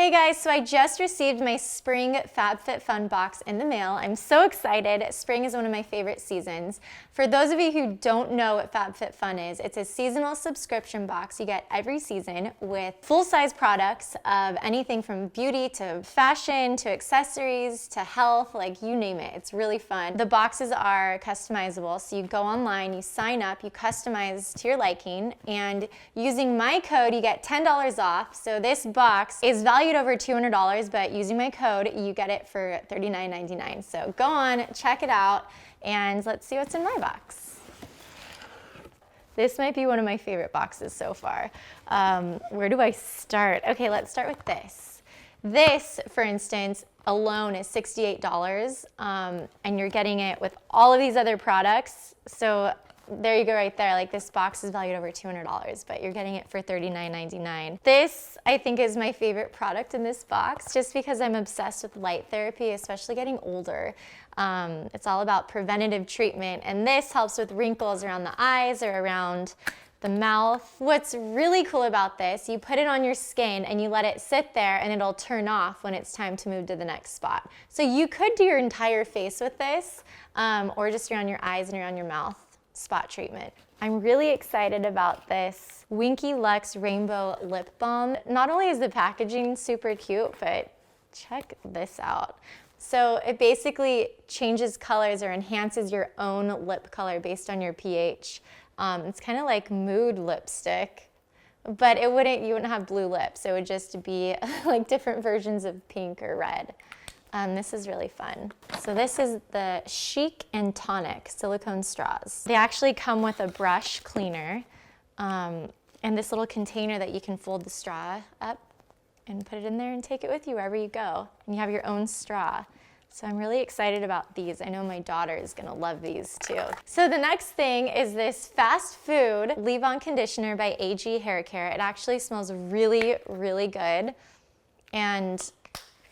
Hey guys, so I just received my spring FabFitFun box in the mail. I'm so excited. Spring is one of my favorite seasons. For those of you who don't know what FabFitFun is, it's a seasonal subscription box you get every season with full-size products of anything from beauty to fashion to accessories to health, like you name it. It's really fun. The boxes are customizable, so you go online, you sign up, you customize to your liking, and using my code, you get $10 off. So this box is valued over $200, but using my code, you get it for $39.99. So go on, check it out, and let's see what's in my box. This might be one of my favorite boxes so far. Where do I start? Okay, let's start with this. This, for instance, alone is $68, and you're getting it with all of these other products. So there you go right there. Like, this box is valued over $200, but you're getting it for $39.99. This, I think, is my favorite product in this box just because I'm obsessed with light therapy, especially getting older. It's all about preventative treatment, and this helps with wrinkles around the eyes or around the mouth. What's really cool about this, you put it on your skin and you let it sit there and it'll turn off when it's time to move to the next spot. So you could do your entire face with this, or just around your eyes and around your mouth. Spot treatment. I'm really excited about this Winky Luxe Rainbow Lip Balm. Not only is the packaging super cute, but check this out. So it basically changes colors or enhances your own lip color based on your pH. It's kind of like mood lipstick, but you wouldn't have blue lips. It would just be like different versions of pink or red. This is really fun. So this is the Chic and Tonic silicone straws. They actually come with a brush cleaner and this little container that you can fold the straw up and put it in there and take it with you wherever you go. And you have your own straw. So I'm really excited about these. I know my daughter is gonna love these too. So the next thing is this fast food leave-on conditioner by AG Hair Care. It actually smells really, really good. And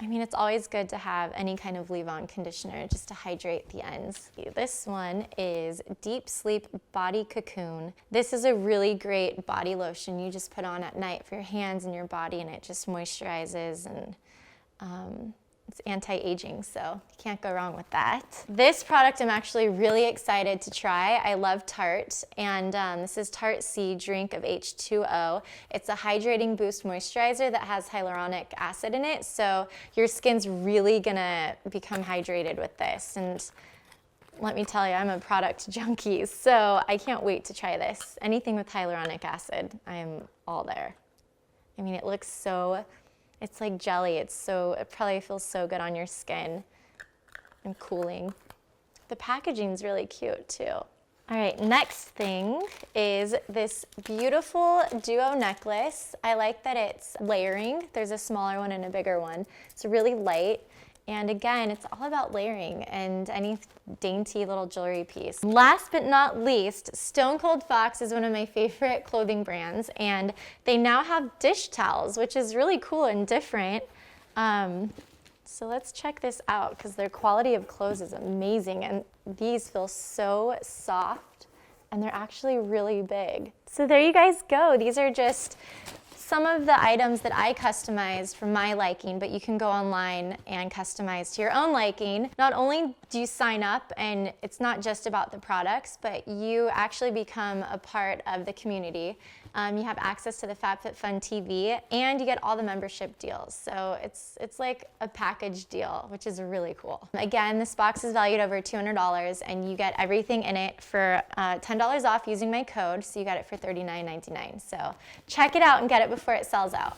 I mean, it's always good to have any kind of leave-on conditioner just to hydrate the ends. This one is Deep Sleep Body Cocoon. This is a really great body lotion you just put on at night for your hands and your body, and it just moisturizes, and it's anti-aging, so you can't go wrong with that. This product I'm actually really excited to try. I love Tarte, and this is Tarte C Drink of H2O. It's a hydrating boost moisturizer that has hyaluronic acid in it, so your skin's really gonna become hydrated with this. And let me tell you, I'm a product junkie, so I can't wait to try this. Anything with hyaluronic acid, I am all there. I mean, it looks so, it's like jelly. It probably feels so good on your skin and cooling. The packaging's really cute too. All right, next thing is this beautiful duo necklace. I like that it's layering. There's a smaller one and a bigger one. It's really light. And again, it's all about layering and any dainty little jewelry piece. Last but not least, Stone Cold Fox is one of my favorite clothing brands, and they now have dish towels, which is really cool and different. So let's check this out because their quality of clothes is amazing, and these feel so soft, and they're actually really big. So there you guys go. These are just some of the items that I customized for my liking, but you can go online and customize to your own liking. Not only do you sign up, and it's not just about the products, but you actually become a part of the community. You have access to the FabFitFun TV, and you get all the membership deals. So it's like a package deal, which is really cool. Again, this box is valued over $200, and you get everything in it for $10 off using my code, so you got it for $39.99. So check it out and get it before it sells out.